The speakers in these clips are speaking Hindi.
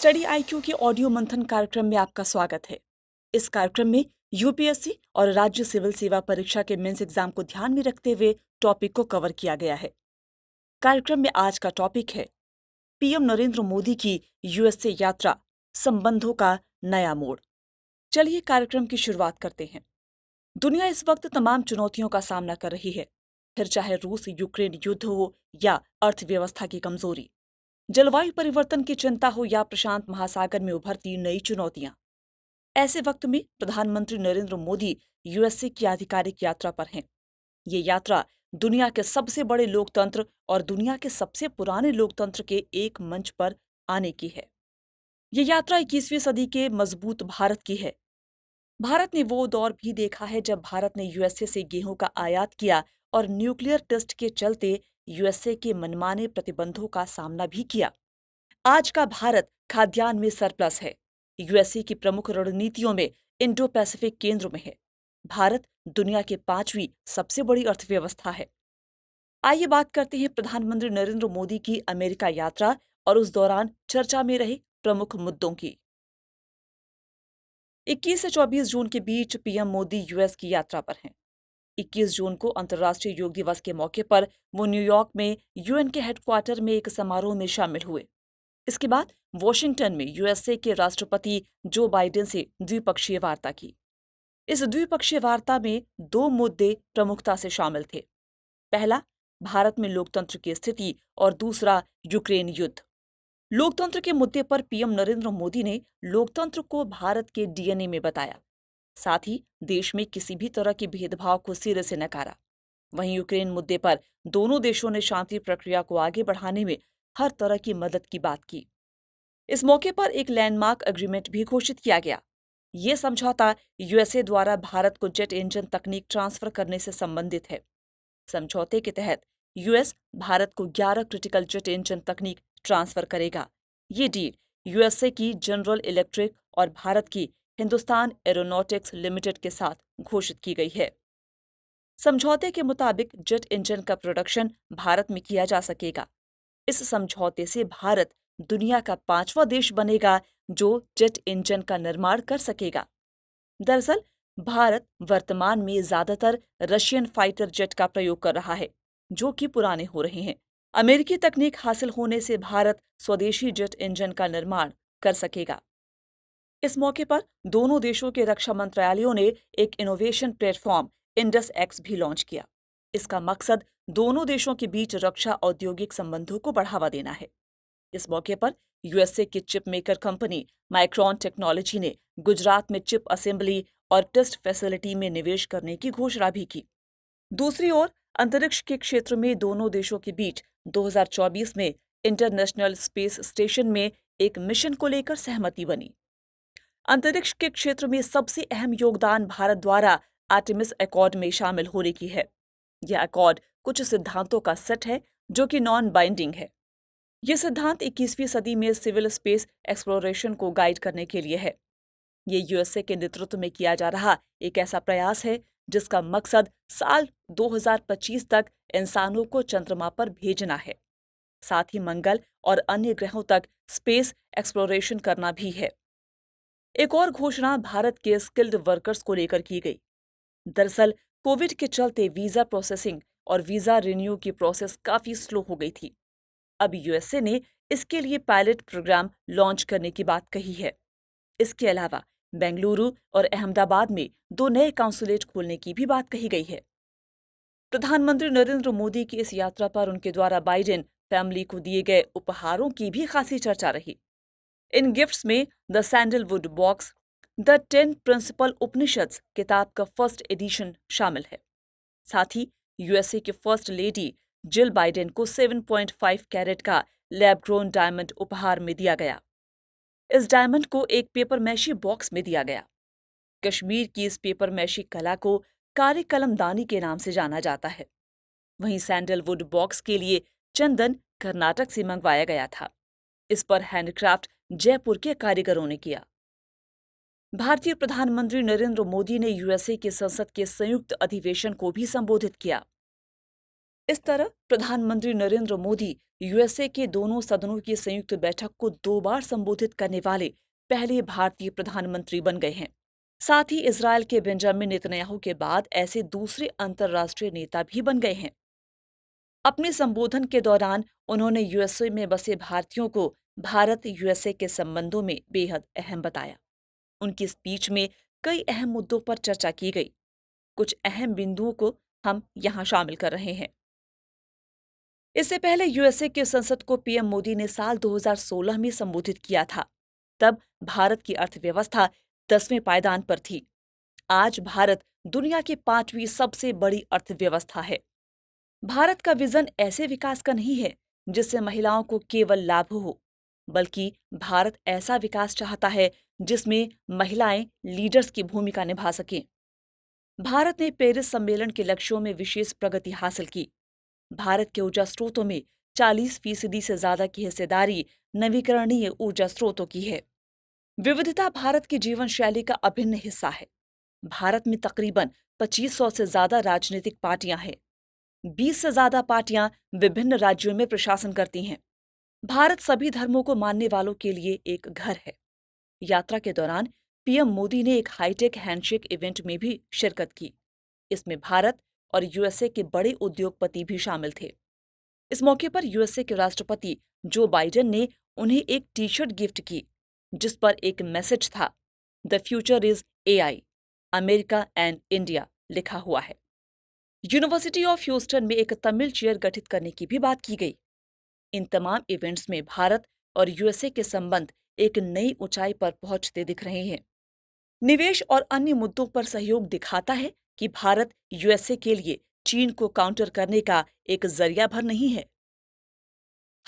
स्टडी आईक्यू के ऑडियो मंथन कार्यक्रम में आपका स्वागत है। इस कार्यक्रम में यूपीएससी और राज्य सिविल सेवा परीक्षा के मेंस एग्जाम को ध्यान में रखते हुए टॉपिक को कवर किया गया है। कार्यक्रम में आज का टॉपिक है पीएम नरेंद्र मोदी की यूएसए यात्रा, संबंधों का नया मोड़। चलिए कार्यक्रम की शुरुआत करते हैं। दुनिया इस वक्त तमाम चुनौतियों का सामना कर रही है, फिर चाहे रूस यूक्रेन युद्ध हो या अर्थव्यवस्था की कमजोरी, जलवायु परिवर्तन की चिंता हो या प्रशांत महासागर में उभरती नई चुनौतियां। ऐसे वक्त में प्रधानमंत्री नरेंद्र मोदी यूएसए की आधिकारिक यात्रा पर हैं। ये यात्रा दुनिया के सबसे बड़े लोकतंत्र और दुनिया के सबसे पुराने लोकतंत्र के एक मंच पर आने की है। ये यात्रा 21वीं सदी के मजबूत भारत की है। भारत ने वो दौर भी देखा है जब भारत ने यूएसए से गेहूं का आयात किया और न्यूक्लियर टेस्ट के चलते यूएसए के मनमाने प्रतिबंधों का सामना भी किया। आज का भारत खाद्यान्न में सरप्लस है। यूएसए की प्रमुख रणनीतियों में इंडो पैसिफिक केंद्र में है। भारत दुनिया के 5वीं सबसे बड़ी अर्थव्यवस्था है। आइए बात करते हैं प्रधानमंत्री नरेंद्र मोदी की अमेरिका यात्रा और उस दौरान चर्चा में रहे प्रमुख मुद्दों की। 21 से 24 जून के बीच पीएम मोदी यूएस की यात्रा पर हैं। 21 जून को अंतर्राष्ट्रीय योग दिवस के मौके पर वो न्यूयॉर्क में यूएन के हेडक्वार्टर में एक समारोह में शामिल हुए। इसके बाद वॉशिंगटन में यूएसए के राष्ट्रपति जो बाइडेन से द्विपक्षीय वार्ता की। इस द्विपक्षीय वार्ता में दो मुद्दे प्रमुखता से शामिल थे। पहला, भारत में लोकतंत्र की स्थिति और दूसरा, यूक्रेन युद्ध। लोकतंत्र के मुद्दे पर पीएम नरेंद्र मोदी ने लोकतंत्र को भारत के डीएनए में बताया, साथ ही देश में किसी भी तरह के भेदभाव को सिरे से नकारा। वहीं यूक्रेन मुद्दे पर दोनों देशों ने शांति प्रक्रिया को आगे बढ़ाने में हर तरह की मदद की बात की। इस मौके पर एक लैंडमार्क एग्रीमेंट भी घोषित किया गया। ये समझौता यूएसए द्वारा भारत को जेट इंजन तकनीक ट्रांसफर करने से संबंधित है। समझौते के तहत यूएस भारत को 11 क्रिटिकल जेट इंजन तकनीक ट्रांसफर करेगा। ये डील यूएसए की जनरल इलेक्ट्रिक और भारत की हिंदुस्तान एरोनॉटिक्स लिमिटेड के साथ घोषित की गई है। समझौते के मुताबिक जेट इंजन का प्रोडक्शन भारत में किया जा सकेगा। इस समझौते से भारत दुनिया का 5वां देश बनेगा जो जेट इंजन का निर्माण कर सकेगा। दरअसल भारत वर्तमान में ज्यादातर रशियन फाइटर जेट का प्रयोग कर रहा है, जो कि पुराने हो रहे हैं। अमेरिकी तकनीक हासिल होने से भारत स्वदेशी जेट इंजन का निर्माण कर सकेगा। इस मौके पर दोनों देशों के रक्षा मंत्रालयों ने एक इनोवेशन प्लेटफॉर्म इंडस एक्स भी लॉन्च किया। इसका मकसद दोनों देशों के बीच रक्षा औद्योगिक संबंधों को बढ़ावा देना है। इस मौके पर यूएसए की chip maker company micron technology ने गुजरात में चिप असेंबली और टेस्ट फैसिलिटी में निवेश करने की घोषणा भी की। दूसरी ओर अंतरिक्ष के क्षेत्र में दोनों देशों के बीच 2024 में इंटरनेशनल स्पेस स्टेशन में एक मिशन को लेकर सहमति बनी। अंतरिक्ष के क्षेत्र में सबसे अहम योगदान भारत द्वारा आर्टेमिस अकॉर्ड में शामिल होने की है। यह अकॉर्ड कुछ सिद्धांतों का सेट है जो कि नॉन बाइंडिंग है। ये सिद्धांत 21वीं सदी में सिविल स्पेस एक्सप्लोरेशन को गाइड करने के लिए है। ये यूएसए के नेतृत्व में किया जा रहा एक ऐसा प्रयास है जिसका मकसद साल 2025 तक इंसानों को चंद्रमा पर भेजना है। साथ ही मंगल और अन्य ग्रहों तक स्पेस एक्सप्लोरेशन करना भी है। एक और घोषणा भारत के स्किल्ड वर्कर्स को लेकर की गई। दरअसल कोविड के चलते वीजा प्रोसेसिंग और वीजा रिन्यू की प्रोसेस काफी स्लो हो गई थी। अब यूएसए ने इसके लिए पायलट प्रोग्राम लॉन्च करने की बात कही है। इसके अलावा बेंगलुरु और अहमदाबाद में 2 नए काउंसुलेट खोलने की भी बात कही गई है। प्रधानमंत्री नरेंद्र मोदी की इस यात्रा पर उनके द्वारा बाइडेन फैमिली को दिए गए उपहारों की भी खासी चर्चा रही। इन गिफ्ट्स में the sandalwood box, the 10 principal Upanishads किताब का फर्स्ट एडिशन शामिल है। साथ ही यूएसए की फर्स्ट लेडी जिल बाइडेन को 7.5 कैरेट का लैब ग्रोन डायमंड उपहार में दिया गया। इस डायमंड को एक पेपर मैशी बॉक्स में दिया गया। कश्मीर की इस पेपर मैशी कला को कारी कलमदानी के नाम से जाना जाता है। वहीं सैंडलवुड बॉक्स के लिए चंदन कर्नाटक से मंगवाया गया था। इस पर हैंडक्राफ्ट जयपुर के कारीगरों ने किया। भारतीय प्रधानमंत्री नरेंद्र मोदी ने यूएसए की संसद के संयुक्त अधिवेशन को भी संबोधित किया। इस तरह प्रधानमंत्री नरेंद्र मोदी यूएसए के दोनों सदनों की संयुक्त बैठक को 2 बार संबोधित करने वाले पहले भारतीय प्रधानमंत्री बन गए हैं। साथ ही इजरायल के बेंजामिन नेतन्याहू के बाद ऐसे दूसरे अंतर्राष्ट्रीय नेता भी बन गए हैं। अपने संबोधन के दौरान उन्होंने यूएसए में बसे भारतीयों को भारत यूएसए के संबंधों में बेहद अहम बताया। उनकी स्पीच में कई अहम मुद्दों पर चर्चा की गई। कुछ अहम बिंदुओं को हम यहाँ शामिल कर रहे हैं। इससे पहले यूएसए की संसद को पीएम मोदी ने साल 2016 में संबोधित किया था। तब भारत की अर्थव्यवस्था 10वें पायदान पर थी। आज भारत दुनिया की 5वीं सबसे बड़ी अर्थव्यवस्था है। भारत का विजन ऐसे विकास का नहीं है जिससे महिलाओं को केवल लाभ हो, बल्कि भारत ऐसा विकास चाहता है जिसमें महिलाएं लीडर्स की भूमिका निभा सकें। भारत ने पेरिस सम्मेलन के लक्ष्यों में विशेष प्रगति हासिल की। भारत के ऊर्जा स्रोतों में 40% से ज्यादा की हिस्सेदारी नवीकरणीय ऊर्जा स्रोतों की है। विविधता भारत की जीवन शैली का अभिन्न हिस्सा है। भारत में तकरीबन 2500 से ज्यादा राजनीतिक पार्टियां हैं। 20 से ज्यादा पार्टियां विभिन्न राज्यों में प्रशासन करती हैं। भारत सभी धर्मों को मानने वालों के लिए एक घर है। यात्रा के दौरान पीएम मोदी ने एक हाईटेक हैंडशेक इवेंट में भी शिरकत की। इसमें भारत और यूएसए के बड़े उद्योगपति भी शामिल थे। इस मौके पर यूएसए के राष्ट्रपति जो बाइडेन ने उन्हें एक टी-शर्ट गिफ्ट की, जिस पर एक मैसेज था, the future is AI, America and India लिखा हुआ है। यूनिवर्सिटी ऑफ ह्यूस्टन में एक तमिल चेयर गठित करने की भी बात की गई। इन तमाम इवेंट्स में भारत और यूएसए के संबंध एक नई ऊंचाई पर पहुंचते दिख रहे हैं। निवेश और अन्य मुद्दों पर सहयोग दिखाता है कि भारत यूएसए के लिए चीन को काउंटर करने का एक जरिया भर नहीं है।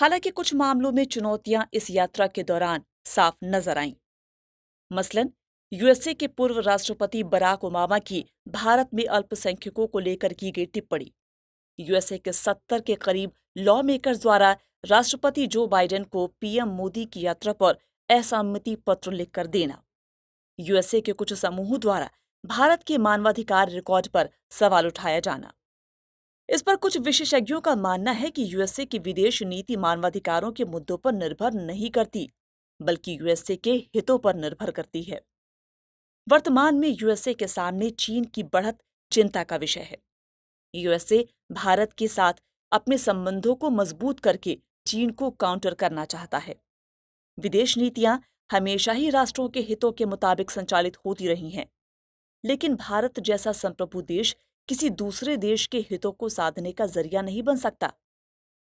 हालांकि कुछ मामलों में चुनौतियां इस यात्रा के दौरान साफ नजर आईं। मसलन यूएसए के पूर्व राष्ट्रपति बराक ओबामा की भारत में अल्पसंख्यकों को लेकर की गई टिप्पणी, यूएसए के 70 के करीब लॉ मेकर्स द्वारा राष्ट्रपति जो बाइडेन को पीएम मोदी की यात्रा पर असहमति पत्र लिखकर देना, यूएसए के कुछ समूहों द्वारा भारत के मानवाधिकार रिकॉर्ड पर सवाल उठाया जाना। इस पर कुछ विशेषज्ञों का मानना है कि यूएसए की विदेश नीति मानवाधिकारों के मुद्दों पर निर्भर नहीं करती, बल्कि यूएसए के हितों पर निर्भर करती है। वर्तमान में यूएसए के सामने चीन की बढ़त चिंता का विषय है। यूएसए भारत के साथ अपने संबंधों को मजबूत करके चीन को काउंटर करना चाहता है। विदेश नीतियां हमेशा ही राष्ट्रों के हितों के मुताबिक संचालित होती रही हैं, लेकिन भारत जैसा संप्रभु देश किसी दूसरे देश के हितों को साधने का जरिया नहीं बन सकता।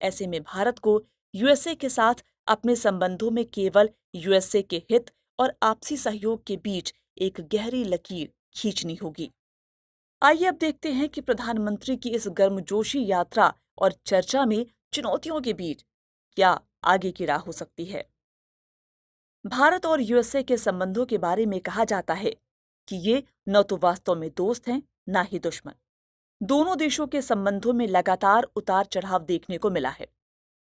ऐसे में भारत को यूएसए के साथ अपने संबंधों में केवल यूएसए के हित और आपसी सहयोग के बीच एक गहरी लकीर खींचनी होगी। आइए अब देखते हैं कि प्रधानमंत्री की इस गर्मजोशी यात्रा और चर्चा में चुनौतियों के बीच क्या आगे की राह हो सकती है। भारत और यूएसए के संबंधों के बारे में कहा जाता है कि ये न तो वास्तव में दोस्त हैं, ना ही दुश्मन। दोनों देशों के संबंधों में लगातार उतार चढ़ाव देखने को मिला है।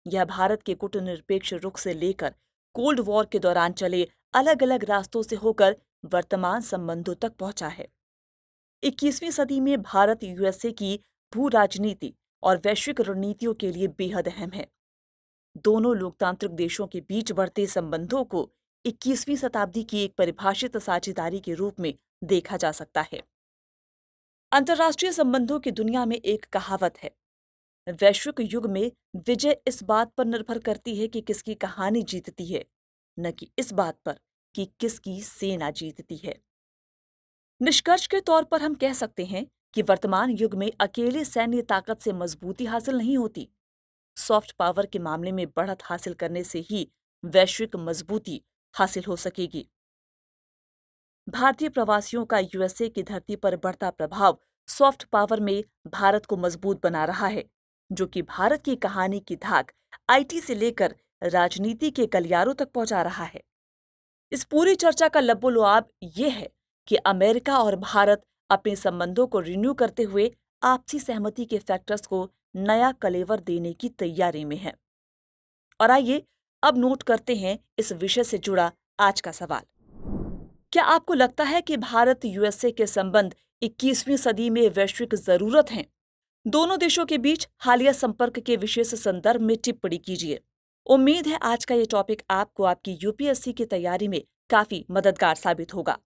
यह भारत के कूटनिरपेक्ष रुख से लेकर कोल्ड वॉर के दौरान चले अलग अलग रास्तों से होकर वर्तमान संबंधों तक पहुंचा है। 21वीं सदी में भारत यूएसए की भू राजनीति और वैश्विक रणनीतियों के लिए बेहद अहम है। दोनों लोकतांत्रिक देशों के बीच बढ़ते संबंधों को 21वीं शताब्दी की एक परिभाषित साझेदारी के रूप में देखा जा सकता है। अंतर्राष्ट्रीय संबंधों की दुनिया में एक कहावत है, वैश्विक युग में विजय इस बात पर निर्भर करती है कि किसकी कहानी जीतती है, न कि इस बात पर कि किसकी सेना जीतती है। निष्कर्ष के तौर पर हम कह सकते हैं कि वर्तमान युग में अकेले सैन्य ताकत से मजबूती हासिल नहीं होती। सॉफ्ट पावर के मामले में बढ़त हासिल करने से ही वैश्विक मजबूती हासिल हो सकेगी। भारतीय प्रवासियों का यूएसए की धरती पर बढ़ता प्रभाव सॉफ्ट पावर में भारत को मजबूत बना रहा है, जो कि भारत की कहानी की धाक आईटी से लेकर राजनीति के गलियारों तक पहुंचा रहा है। इस पूरी चर्चा का लब्बो-लुआब ये है कि अमेरिका और भारत अपने संबंधों को रिन्यू करते हुए आपसी सहमति के फैक्टर्स को नया कलेवर देने की तैयारी में है। और आइए अब नोट करते हैं इस विषय से जुड़ा आज का सवाल। क्या आपको लगता है कि भारत यूएसए के संबंध 21वीं सदी में वैश्विक जरूरत हैं, दोनों देशों के बीच हालिया संपर्क के विशेष संदर्भ में टिप्पणी कीजिए। उम्मीद है आज का ये टॉपिक आपको आपकी यूपीएससी की तैयारी में काफी मददगार साबित होगा।